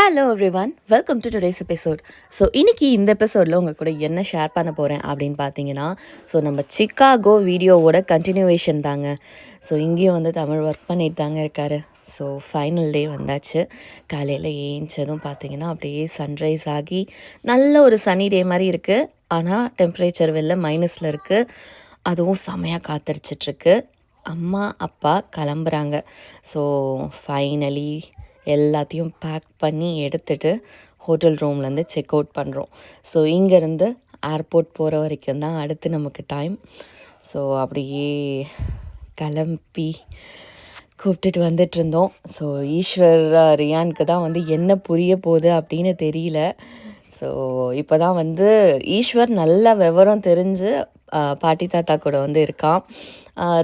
Hello everyone, welcome to today's episode. So இன்றைக்கி இந்த எபிசோடில் உங்கள் கூட என்ன ஷேர் பண்ண போகிறேன் அப்படின்னு பார்த்தீங்கன்னா, ஸோ நம்ம சிக்காகோ வீடியோவோட கண்டினியூவேஷன் தாங்க. ஸோ இங்கேயும் வந்து தமிழ் ஒர்க் பண்ணிட்டு தாங்க இருக்கார். ஸோ ஃபைனல் டே வந்தாச்சு. காலையில் ஏஞ்சதும் பார்த்தீங்கன்னா அப்படியே சன்ரைஸ் ஆகி நல்ல ஒரு சனி டே மாதிரி இருக்குது. ஆனால் டெம்பரேச்சர் வெளில மைனஸில் இருக்குது. அதுவும் செமையாக காத்தடிச்சிட்ருக்கு. அம்மா அப்பா கிளம்புறாங்க. ஸோ ஃபைனலி எல்லாத்தையும் பேக் பண்ணி எடுத்துகிட்டு ஹோட்டல் ரூம்லேருந்து செக் அவுட் பண்ணுறோம். ஸோ இங்கேருந்து ஏர்போர்ட் போகிற வரைக்கும் தான் அடுத்து நமக்கு டைம். ஸோ அப்படியே கிளம்பி கூப்பிட்டுட்டு வந்துட்டுருந்தோம். ஸோ ஈஸ்வர் ரியானுக்கு தான் வந்து என்ன புரிய போகுது அப்படின்னு தெரியல. ஸோ இப்போ தான் வந்து ஈஸ்வர் நல்ல விவரம் தெரிஞ்சு பாட்டி தாத்தா கூட வந்து இருக்கான்.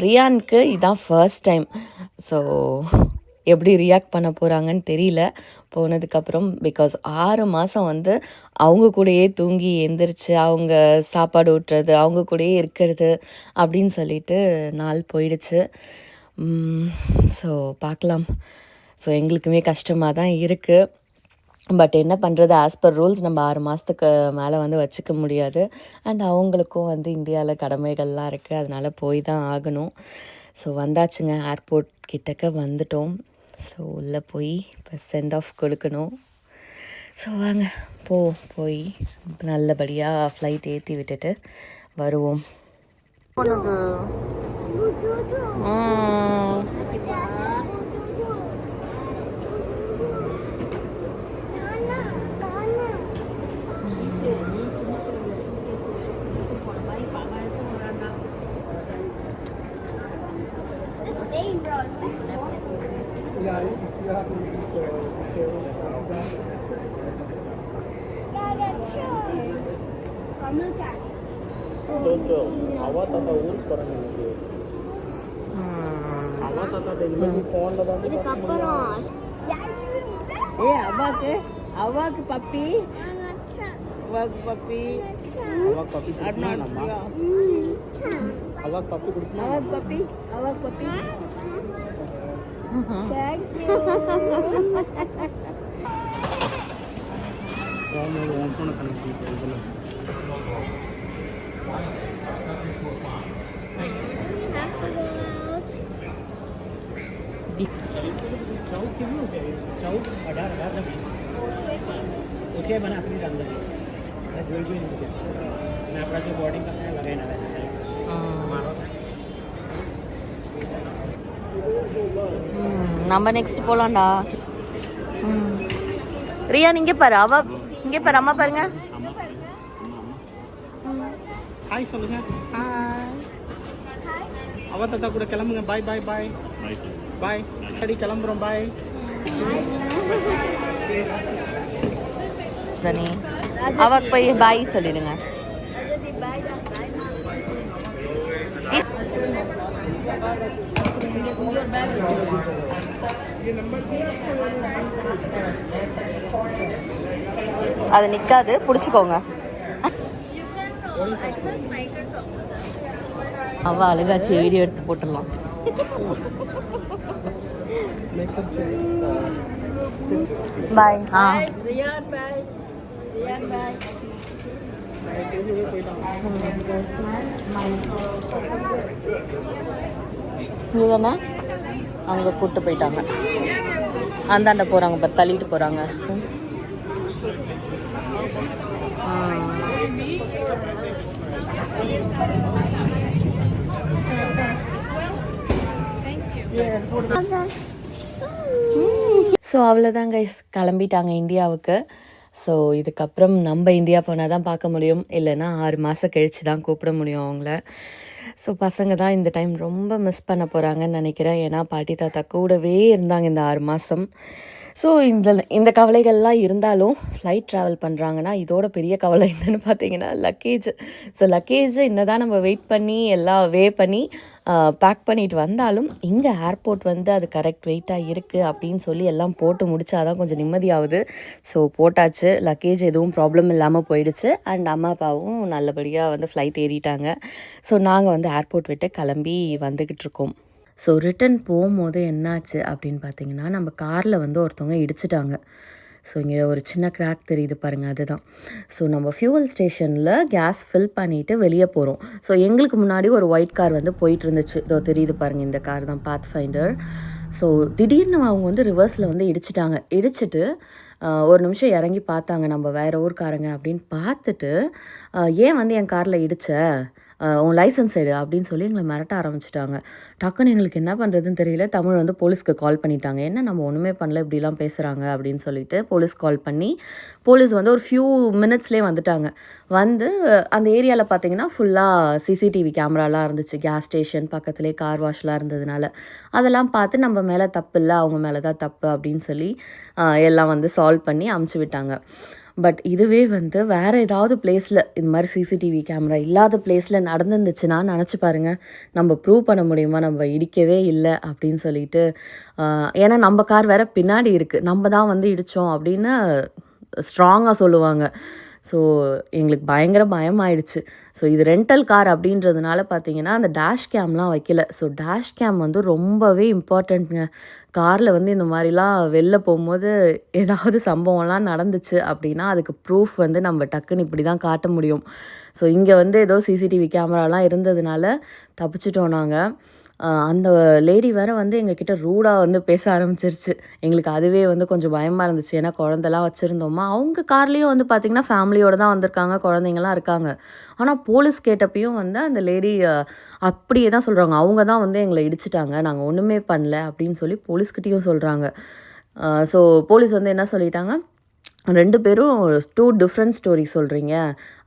ரியானுக்கு இதுதான் ஃபர்ஸ்ட் டைம். ஸோ எப்படி ரியாக்ட் பண்ண போகிறாங்கன்னு தெரியல போனதுக்கப்புறம். பிகாஸ் 6 மாதம் வந்து அவங்க கூடயே தூங்கி எந்திரிச்சு அவங்க சாப்பாடு ஊட்டுறது, அவங்க கூடயே இருக்கிறது அப்படின்னு சொல்லிட்டு நாள் போயிடுச்சு. ஸோ பார்க்கலாம். ஸோ எங்களுக்குமே கஷ்டமாக தான் இருக்குது. பட் என்ன பண்ணுறது, ஆஸ் பர் ரூல்ஸ் நம்ம 6 மாதத்துக்கு மேலே வந்து வச்சுக்க முடியாது. அண்ட் அவங்களுக்கும் வந்து இந்தியாவில் கடமைகள்லாம் இருக்குது, அதனால் போய் தான் ஆகணும். ஸோ வந்தாச்சுங்க, ஏர்போர்ட் கிட்டக்க வந்துட்டோம். ஸோ உள்ளே போய் இப்போ சென்ட் ஆஃப் கொடுக்கணும். ஸோ வாங்க போய் நல்லபடியாக ஃப்ளைட் ஏற்றி விட்டுட்டு வருவோம். அவாக்கு பப்பி उसके बना अपनी रंग लगी जोई भी नहीं किया मैं अपना जो बॉडी का है लगाई ना நம்ம நெக்ஸ்ட் போகலாம்டா. ரியான் இங்கே பாரு, அவ இங்கே பாரு, அம்மா பாருங்க. ஹாய் சொல்லுங்க. ஹாய் அவ தாத்தா கூட கிளம்புங்க. பாய் பாய் பாய் பாய். சரி கிளம்புறோம். பாய். சனி அவக்கு போய் பாய் சொல்லிடுங்க. அது நிக்காது, பிடிச்சிக்கோங்க. அவ அழுகாச்சு, வீடியோ எடுத்து போட்டுடலாம். பாய். ரியான் பாய். ரியான் பாய். இதுதானே அவங்க கூப்பிட்டு போயிட்டாங்க. அந்தாண்ட போகிறாங்க, இப்போ தள்ளிட்டு போகிறாங்க. ஸோ அவ்வளோதான் கைஸ், கிளம்பிட்டாங்க இந்தியாவுக்கு. ஸோ இதுக்கப்புறம் நம்ம இந்தியா போனால் தான் பார்க்க முடியும், இல்லைன்னா 6 மாதம் கழித்து தான் கூப்பிட முடியும் அவங்கள. ஸோ பசங்க தான் இந்த டைம் ரொம்ப மிஸ் பண்ண போகிறாங்கன்னு நினைக்கிறேன். ஏன்னா பாட்டி தாத்தா கூடவே இருந்தாங்க இந்த 6 மாதம். ஸோ இந்த கவலைகள்லாம் இருந்தாலும் ஃப்ளைட் ட்ராவல் பண்ணுறாங்கன்னா இதோட பெரிய கவலை என்னென்னு பார்த்தீங்கன்னா லக்கேஜ். ஸோ லக்கேஜ் என்ன தான் நம்ம வெயிட் பண்ணி எல்லாம் பண்ணி பேக் பண்ணிட்டு வந்தாலும் இங்கே ஏர்போர்ட் வந்து அது கரெக்ட் வெயிட்டாக இருக்குது அப்படின்னு சொல்லி எல்லாம் போட்டு முடிச்சாதான் கொஞ்சம் நிம்மதியாகுது. ஸோ போட்டாச்சு, லக்கேஜ் எதுவும் ப்ராப்ளம் இல்லாமல் போயிடுச்சு. அண்ட் அம்மா அப்பாவும் நல்லபடியாக வந்து ஃப்ளைட் ஏறிட்டாங்க. ஸோ நாங்கள் வந்து ஏர்போர்ட் விட்டு கிளம்பி வந்துக்கிட்டு இருக்கோம். ஸோ ரிட்டன் போகும்போது என்னாச்சு அப்படின்னு பார்த்தீங்கன்னா, நம்ம காரில் வந்து ஒருத்தவங்க இடிச்சிட்டாங்க. ஸோ இங்கே ஒரு சின்ன கிராக் தெரியுது பாருங்கள், அதுதான். ஸோ நம்ம ஃபியூவல் ஸ்டேஷனில் கேஸ் ஃபில் பண்ணிவிட்டு வெளியே போகிறோம். ஸோ எங்களுக்கு முன்னாடி ஒரு ஒயிட் கார் வந்து போயிட்டு இருந்துச்சு. இதோ தெரியுது பாருங்கள், இந்த கார் தான் பாத் ஃபைண்டர். ஸோ திடீர்னு அவங்க வந்து ரிவர்ஸில் வந்து இடிச்சிட்டாங்க. இடிச்சிட்டு ஒரு நிமிஷம் இறங்கி பார்த்தாங்க, நம்ம வேறு ஊர்க்காரங்க அப்படின்னு பார்த்துட்டு, ஏன் வந்து என் காரில் இடிச்ச, உன் லைசன்ஸ் எடு அப்படின்னு சொல்லி எங்களை மிரட்ட ஆரம்பிச்சிட்டாங்க. டக்குன்னு எங்களுக்கு என்ன பண்ணுறதுன்னு தெரியல. தமிழ் வந்து போலீஸ்க்கு கால் பண்ணிட்டாங்க. என்ன நம்ம ஒன்றுமே பண்ணல, இப்படிலாம் பேசுகிறாங்க அப்படின்னு சொல்லிட்டு போலீஸ் கால் பண்ணி, போலீஸ் வந்து ஒரு ஃபியூ மினிட்ஸ்லேயே வந்துட்டாங்க. வந்து அந்த ஏரியாவில் பார்த்தீங்கன்னா ஃபுல்லாக சிசிடிவி கேமராலாம் இருந்துச்சு. கேஸ் ஸ்டேஷன் பக்கத்துலேயே கார் வாஷ்லாம் இருந்ததுனால அதெல்லாம் பார்த்து நம்ம மேலே தப்பு இல்லை, அவங்க மேலே தான் தப்பு அப்படின்னு சொல்லி எல்லாம் வந்து சால்வ் பண்ணி அமுச்சு விட்டாங்க. பட் இதுவே வந்து வேறு ஏதாவது பிளேஸில் இது மாதிரி சிசிடிவி கேமரா இல்லாத பிளேஸில் நடந்துருந்துச்சுன்னா நினச்சி பாருங்கள், நம்ம ப்ரூவ் பண்ண முடியுமா நம்ம இடிக்கவே இல்லை அப்படின்னு சொல்லிட்டு. ஏன்னா நம்ம கார் வேறு பின்னாடி இருக்குது, நம்ம தான் வந்து இடித்தோம் அப்படின்னு ஸ்ட்ராங்காக சொல்லுவாங்க. ஸோ எங்களுக்கு பயங்கர பயமாயிடுச்சு. ஸோ இது ரெண்டல் கார் அப்படின்றதுனால பார்த்தீங்கன்னா அந்த டேஷ் கேம்லாம் வைக்கல. ஸோ டேஷ் கேம் வந்து ரொம்பவே இம்பார்ட்டண்ட்டுங்க. காரில் வந்து இந்த மாதிரிலாம் வெளில போகும்போது ஏதாவது சம்பவம்லாம் நடந்துச்சு அப்படின்னா அதுக்கு ப்ரூஃப் வந்து நம்ம டக்குன்னு இப்படி தான் காட்ட முடியும். ஸோ இங்கே வந்து ஏதோ சிசிடிவி கேமராலாம் இருந்ததுனால தப்பிச்சிட்டோம் நாங்கள். அந்த லேடி வேறு வந்து எங்ககிட்ட ரூடாக வந்து பேச ஆரம்பிச்சிருச்சு. எங்களுக்கு அதுவே வந்து கொஞ்சம் பயமாக இருந்துச்சு. ஏன்னா குழந்தெல்லாம் வச்சுருந்தோமா, அவங்க கார்லேயும் வந்து பார்த்திங்கன்னா ஃபேமிலியோடு தான் வந்திருக்காங்க, குழந்தைங்களாம் இருக்காங்க. ஆனால் போலீஸ் கேட்டப்பையும் வந்து அந்த லேடி அப்படியே தான் சொல்கிறாங்க, அவங்க தான் வந்து எங்களை இடிச்சிட்டாங்க, நாங்கள் ஒன்றுமே பண்ணல அப்படின்னு சொல்லி போலீஸ்கிட்டையும் சொல்கிறாங்க. ஸோ போலீஸ் வந்து என்ன சொல்லிட்டாங்க, 2 பேரும் 2 டிஃப்ரெண்ட் ஸ்டோரி சொல்கிறீங்க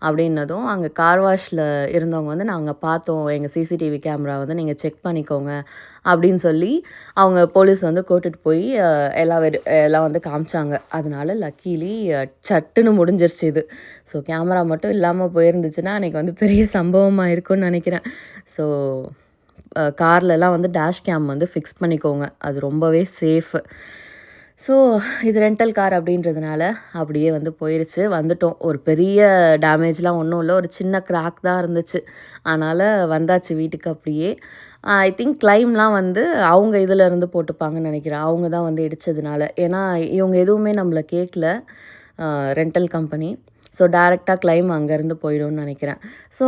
அப்படின்னதும், அங்கே கார் வாஷில் இருந்தவங்க வந்து நாங்கள் பார்த்தோம், எங்கள் சிசிடிவி கேமரா வந்து நீங்கள் செக் பண்ணிக்கோங்க அப்படின்னு சொல்லி அவங்க போலீஸ் வந்து கூட்டிட்டு போய் எல்லாம் வந்து காமிச்சாங்க. அதனால லக்கீலி சட்டுன்னு முடிஞ்சிருச்சு இது. ஸோ கேமரா மட்டும் இல்லாமல் போயிருந்துச்சுன்னா அன்றைக்கி வந்து பெரிய சம்பவமாக இருக்கும்னு நினைக்கிறேன். ஸோ கார்லலாம் வந்து டேஷ் கேம் வந்து ஃபிக்ஸ் பண்ணிக்கோங்க, அது ரொம்பவே சேஃபு. ஸோ இது ரெண்டல் கார் அப்படின்றதுனால அப்படியே வந்து போயிடுச்சு, வந்துட்டோம். ஒரு பெரிய டேமேஜ்லாம் ஒன்றும் இல்லை, ஒரு சின்ன கிராக் தான் இருந்துச்சு. அதனால் வந்தாச்சு வீட்டுக்கு அப்படியே. ஐ திங்க் கிளைம்லாம் வந்து அவங்க இதில் இருந்து போட்டுப்பாங்கன்னு நினைக்கிறேன், அவங்க தான் வந்து இடித்ததுனால. ஏன்னா இவங்க எதுவுமே நம்மளை கேட்கல, ரெண்டல் கம்பெனி. ஸோ டைரெக்டாக கிளைம் அங்கேருந்து போயிடும்னு நினைக்கிறேன். ஸோ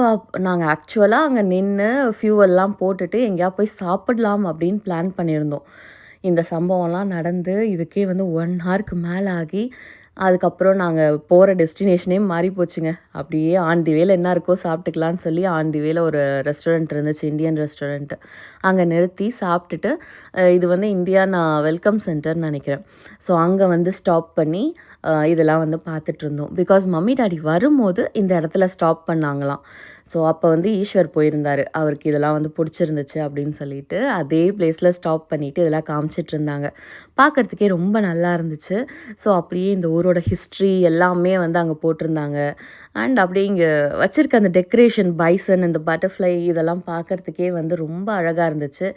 நாங்கள் ஆக்சுவலாக அங்கே நின்று ஃபியூவல்லாம் போட்டுட்டு எங்கேயா போய் சாப்பிடலாம் அப்படின்னு பிளான் பண்ணியிருந்தோம். இந்த சம்பவம்லாம் நடந்து இதுக்கே வந்து 1 ஹவருக்கு மேலே ஆகி, அதுக்கப்புறம் நாங்கள் போகிற டெஸ்டினேஷனே மாறி போச்சுங்க. அப்படியே ஆன் தி வேல என்ன இருக்கோ சாப்பிட்டுக்கலான்னு சொல்லி ஆன் தி வேல ஒரு ரெஸ்டாரண்ட் இருந்துச்சு, இந்தியன் ரெஸ்டாரண்ட்டு. அங்கே நிறுத்தி சாப்பிட்டுட்டு, இது வந்து இந்தியன் வெல்கம் சென்டர்னு நினைக்கிறேன். ஸோ அங்கே வந்து ஸ்டாப் பண்ணி இதெல்லாம் வந்து பார்த்துட்ருந்தோம். பிகாஸ் மம்மி டாடி வரும்போது இந்த இடத்துல ஸ்டாப் பண்ணாங்களாம். ஸோ அப்போ வந்து ஈஸ்வர் போயிருந்தார், அவருக்கு இதெல்லாம் வந்து பிடிச்சிருந்துச்சு அப்படின்னு சொல்லிட்டு அதே பிளேஸில் ஸ்டாப் பண்ணிவிட்டு இதெல்லாம் காமிச்சிட்டு இருந்தாங்க. பார்க்குறதுக்கே ரொம்ப நல்லா இருந்துச்சு. ஸோ அப்படியே இந்த ஊரோட ஹிஸ்ட்ரி எல்லாமே வந்து அங்கே போட்டிருந்தாங்க. அண்ட் அப்படியே இங்கே வச்சுருக்க அந்த டெக்கரேஷன், பைசன், இந்த பட்டர்ஃப்ளை இதெல்லாம் பார்க்குறதுக்கே வந்து ரொம்ப அழகாக இருந்துச்சு.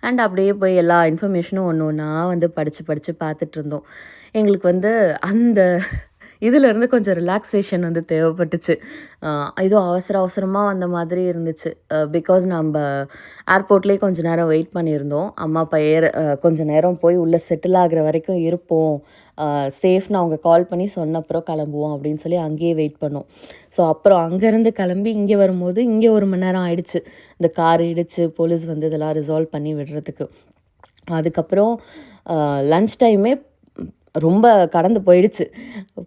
அண்ட் அப்படியே போய் எல்லா இன்ஃபர்மேஷனும் ஒன்று ஒன்றா வந்து படித்து பார்த்துட்ருந்தோம். எங்களுக்கு வந்து அந்த இதிலேருந்து கொஞ்சம் ரிலாக்ஸேஷன் வந்து தேவைப்பட்டுச்சு. ஏதோ அவசரமாக வந்த மாதிரி இருந்துச்சு. பிகாஸ் நம்ம ஏர்போர்ட்லேயே கொஞ்சம் நேரம் வெயிட் பண்ணியிருந்தோம். அம்மா அப்பா கொஞ்சம் நேரம் போய் உள்ளே செட்டில் ஆகிற வரைக்கும் இருப்போம், சேஃப்னு அவங்க கால் பண்ணி சொன்னப்புறம் கிளம்புவோம் அப்படின்னு சொல்லி அங்கேயே வெயிட் பண்ணோம். ஸோ அப்புறம் அங்கேருந்து கிளம்பி இங்கே வரும்போது இங்கே 1 மணி நேரம் ஆயிடுச்சு, இந்த கார் இடித்து போலீஸ் வந்து இதெல்லாம் ரிசால்வ் பண்ணி விடுறதுக்கு. அதுக்கப்புறம் லன்ச் டைமே ரொம்ப கடந்து போயிடுச்சு.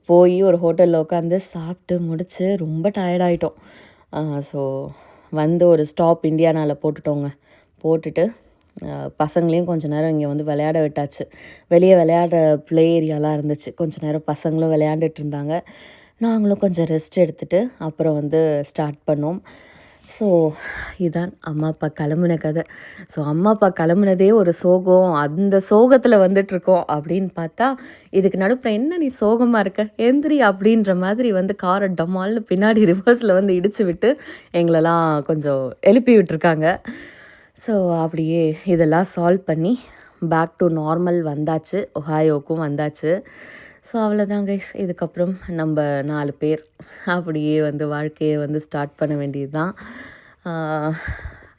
போய் ஒரு ஹோட்டலில் உட்காந்து சாப்பிட்டு முடித்து ரொம்ப டயர்டாயிட்டோம். ஸோ வந்து ஒரு ஸ்டாப் இந்தியானாவில் போட்டுட்டோங்க. போட்டுட்டு பசங்களையும் கொஞ்சம் நேரம் இங்கே வந்து விளையாட விட்டாச்சு. வெளியே விளையாடுற ப்ளே ஏரியாலாம் இருந்துச்சு, கொஞ்சம் நேரம் பசங்களும் விளையாண்டுட்டு இருந்தாங்க. நாங்களும் கொஞ்சம் ரெஸ்ட் எடுத்துகிட்டு அப்புறம் வந்து ஸ்டார்ட் பண்ணோம். ஸோ இதுதான் அம்மா அப்பா கிளம்புன கதை. ஸோ அம்மா அப்பா கிளம்புனதே ஒரு சோகம், அந்த சோகத்தில் வந்துட்டுருக்கோம் அப்படின்னு பார்த்தா இதுக்கு நடுப்புற என்ன நீ சோகமாக இருக்க, எந்திரி அப்படின்ற மாதிரி வந்து காரை டமால்னு பின்னாடி ரிவர்ஸில் வந்து இடித்து விட்டு எங்களெல்லாம் கொஞ்சம் எழுப்பி விட்டுருக்காங்க. ஸோ அப்படியே இதெல்லாம் சால்வ் பண்ணி பேக் டு நார்மல் வந்தாச்சு, ஒஹாயோக்கும் வந்தாச்சு. ஸோ அவ்வளோதான் கைஸ். இதுக்கப்புறம் நம்ம 4 பேர் அப்படியே வந்து வாழ்க்கையை வந்து ஸ்டார்ட் பண்ண வேண்டியது தான்.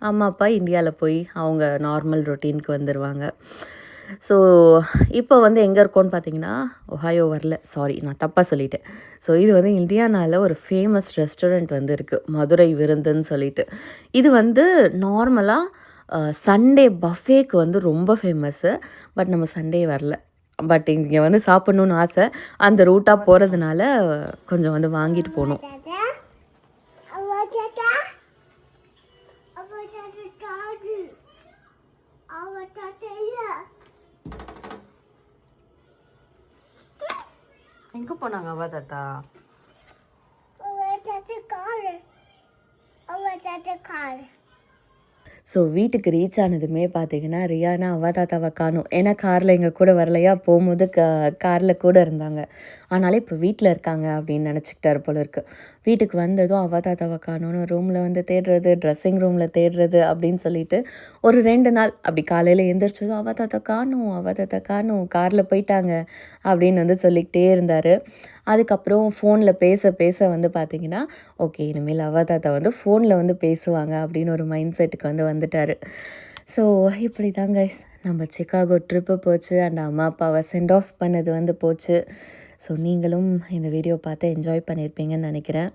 அம்மா அப்பா இந்தியாவில் போய் அவங்க நார்மல் ரொட்டீனுக்கு வந்துடுவாங்க. ஸோ இப்போ வந்து எங்கே இருக்கோன்னு பார்த்தீங்கன்னா ஒஹாயோ வரல, சாரி நான் தப்பாக சொல்லிட்டேன். ஸோ இது வந்து இந்தியானால ஒரு ஃபேமஸ் ரெஸ்டாரண்ட் வந்து இருக்குது, மதுரை விருந்துன்னு சொல்லிட்டு. இது வந்து நார்மலாக சண்டே பஃபேக்கு வந்து ரொம்ப ஃபேமஸ்ஸு. பட் நம்ம சண்டே வரல. பட் இங்கே வந்து சாப்பிட்ணுன்னு ஆசை. அந்த ரூட்டாக போகிறதுனால கொஞ்சம் வந்து வாங்கிட்டு போகணும். எங்கே போனாங்க அவா தாத்தா? ஸோ வீட்டுக்கு ரீச் ஆனதுமே பார்த்தீங்கன்னா ரியானா அவா தாத்தாவை காணும். ஏன்னா காரில் எங்கள் கூட வரலையா, போகும்போது காரில் கூட இருந்தாங்க. ஆனாலும் இப்போ வீட்டில் இருக்காங்க அப்படின்னு நினச்சிக்கிட்டாரு போல இருக்கு. வீட்டுக்கு வந்ததும் அவா தாத்தாவை காணும்னு ரூமில் வந்து தேடுறது, ட்ரெஸ்ஸிங் ரூமில் தேடுறது அப்படின்னு சொல்லிட்டு ஒரு 2 நாள் அப்படி காலையில் எழுந்திரிச்சதும் அவா தாத்தா காணும், அவா தாத்தா காணும், காரில் போயிட்டாங்க அப்படின்னு வந்து சொல்லிக்கிட்டே இருந்தார். அதுக்கப்புறம் ஃபோனில் பேச பேச வந்து பார்த்திங்கன்னா, ஓகே இனிமேல் அவா தாத்தா வந்து ஃபோனில் வந்து பேசுவாங்க அப்படின்னு ஒரு மைண்ட் செட்டுக்கு வந்து வந்துட்டார். ஸோ இப்படி தான் கைஸ் நம்ம சிக்காகோ ட்ரிப்பு போச்சு. அண்ட் அம்மா அப்பாவை சென்ட் ஆஃப் பண்ணது வந்து போச்சு. ஸோ நீங்களும் இந்த வீடியோ பார்த்து என்ஜாய் பண்ணியிருப்பீங்கன்னு நினைக்கிறேன்.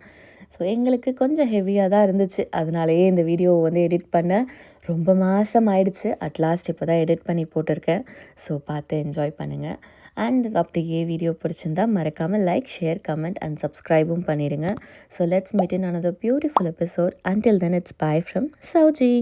ஸோ எங்களுக்கு கொஞ்சம் ஹெவியாக தான் இருந்துச்சு. அதனாலேயே இந்த வீடியோவை வந்து எடிட் பண்ண ரொம்ப மாதம் ஆயிடுச்சு. அட்லாஸ்ட் இப்போ தான் எடிட் பண்ணி போட்டிருக்கேன். ஸோ பார்த்து என்ஜாய் பண்ணுங்கள். அண்ட் அப்படியே வீடியோ பிடிச்சிருந்தா மறக்காமல் லைக், ஷேர், கமெண்ட் அண்ட் சப்ஸ்கிரைபும் பண்ணிடுங்க. So let's meet in another beautiful episode. Until then, it's bye from Sauji.